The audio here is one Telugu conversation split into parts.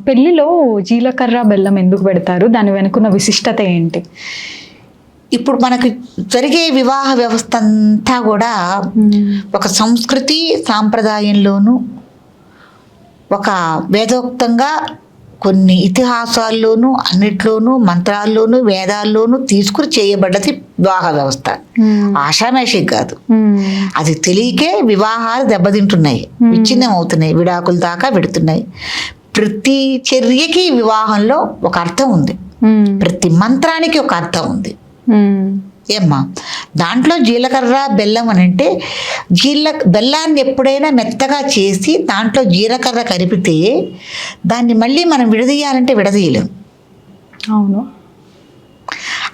పెళ్లిలో జీలకర్ర బెల్లం ఎందుకు పెడతారు? దాని వెనుకున్న విశిష్టత ఏంటి? ఇప్పుడు మనకు జరిగే వివాహ వ్యవస్థ అంతా కూడా ఒక సంస్కృతి సాంప్రదాయంలోనూ ఒక వేదోక్తంగా కొన్ని ఇతిహాసాల్లోనూ అన్నిట్లోనూ మంత్రాల్లోనూ వేదాల్లోనూ తీసుకుని చేయబడ్డది వివాహ వ్యవస్థ. ఆషామేషి కాదు. అది తెలియకే వివాహాలు దెబ్బతింటున్నాయి, విచ్ఛిన్నం అవుతున్నాయి, విడాకుల దాకా పెడుతున్నాయి. ప్రతి చర్యకి వివాహంలో ఒక అర్థం ఉంది, ప్రతి మంత్రానికి ఒక అర్థం ఉంది. ఏమ్మా, దాంట్లో జీలకర్ర బెల్లం అని అంటే బెల్లాన్ని ఎప్పుడైనా మెత్తగా చేసి దాంట్లో జీలకర్ర కలిపితే దాన్ని మళ్ళీ మనం విడదీయాలంటే విడదీయలేం. అవును.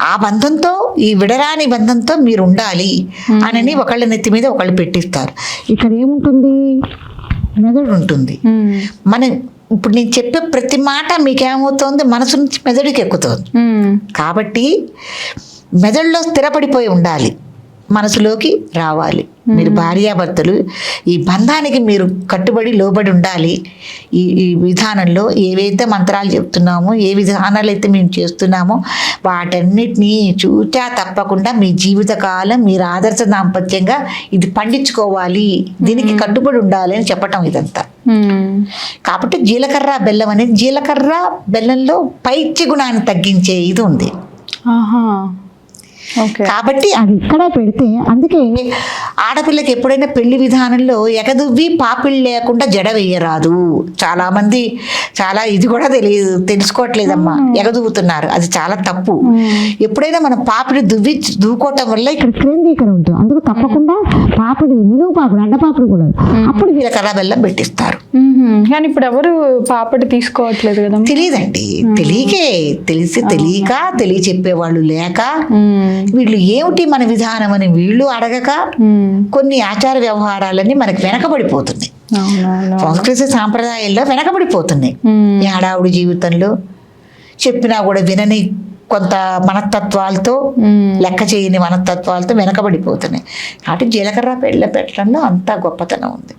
ఆ బంధంతో, ఈ విడరాని బంధంతో మీరు ఉండాలి అని ఒకళ్ళ నెత్తి మీద ఒకళ్ళు పెట్టిస్తారు. ఇక్కడ ఏముంటుంది? మెదడు ఉంటుంది. మనం ఇప్పుడు నేను చెప్పే ప్రతి మాట మీకేమవుతుంది? మనసు నుంచి మెదడుకి ఎక్కుతుంది. కాబట్టి మెదడులో స్థిరపడిపోయి ఉండాలి, మనసులోకి రావాలి. మీరు భార్యాభర్తలు ఈ బంధానికి మీరు కట్టుబడి లోబడి ఉండాలి. ఈ విధానంలో ఏవైతే మంత్రాలు చెప్తున్నామో, ఏ విధానాలు అయితే మేము చేస్తున్నామో వాటన్నిటినీ చూచా తప్పకుండా మీ జీవితకాలం మీరు ఆదర్శ దాంపత్యంగా ఇది పండించుకోవాలి, దీనికి కట్టుబడి ఉండాలి అని చెప్పటం ఇదంతా. కాబట్టి జీలకర్ర బెల్లం అనేది, జీలకర్ర బెల్లంలో పైత్య గుణాన్ని తగ్గించే ఇది ఉంది. కాబట్టి అది ఇక్కడ పెడితే, అందుకే ఆడపిల్లకి ఎప్పుడైనా పెళ్లి విధానంలో ఎగదువ్వి పాపిళ్ళు లేకుండా జడ వేయరాదు. చాలా మంది ఇది కూడా తెలుసుకోవట్లేదమ్మా, ఎగదువ్వుతున్నారు. అది చాలా తప్పు. ఎప్పుడైనా మనం పాపిడి దువ్వుకోవటం వల్ల ఇక్కడ కేంద్రీకరణ ఉంటుంది. అందుకు తప్పకుండా పాపిడి, నిలువు పాపిడి, అడ్డపాపిడి కూడా అప్పుడు జీలకర్ర బెల్లం పెట్టిస్తారు. కానీ ఇప్పుడు ఎవరు పాపిడి తీసుకోవట్లేదు కదా. తెలియదండి, తెలియక తెలియచెప్పేవాళ్ళు లేక, వీళ్ళు ఏమిటి మన విధానం అని వీళ్ళు అడగక కొన్ని ఆచార వ్యవహారాలన్నీ మనకి వెనకబడిపోతున్నాయి. సంస్కృతి సాంప్రదాయాల్లో వెనకబడిపోతున్నాయి. ఈ హడావుడి జీవితంలో చెప్పినా కూడా వినని కొంత మనస్తత్వాలతో, లెక్క చేయని మనస్తత్వాలతో వెనకబడిపోతున్నాయి. కాబట్టి జీలకర్ర పెట్టడంలో అంతా గొప్పతనం ఉంది.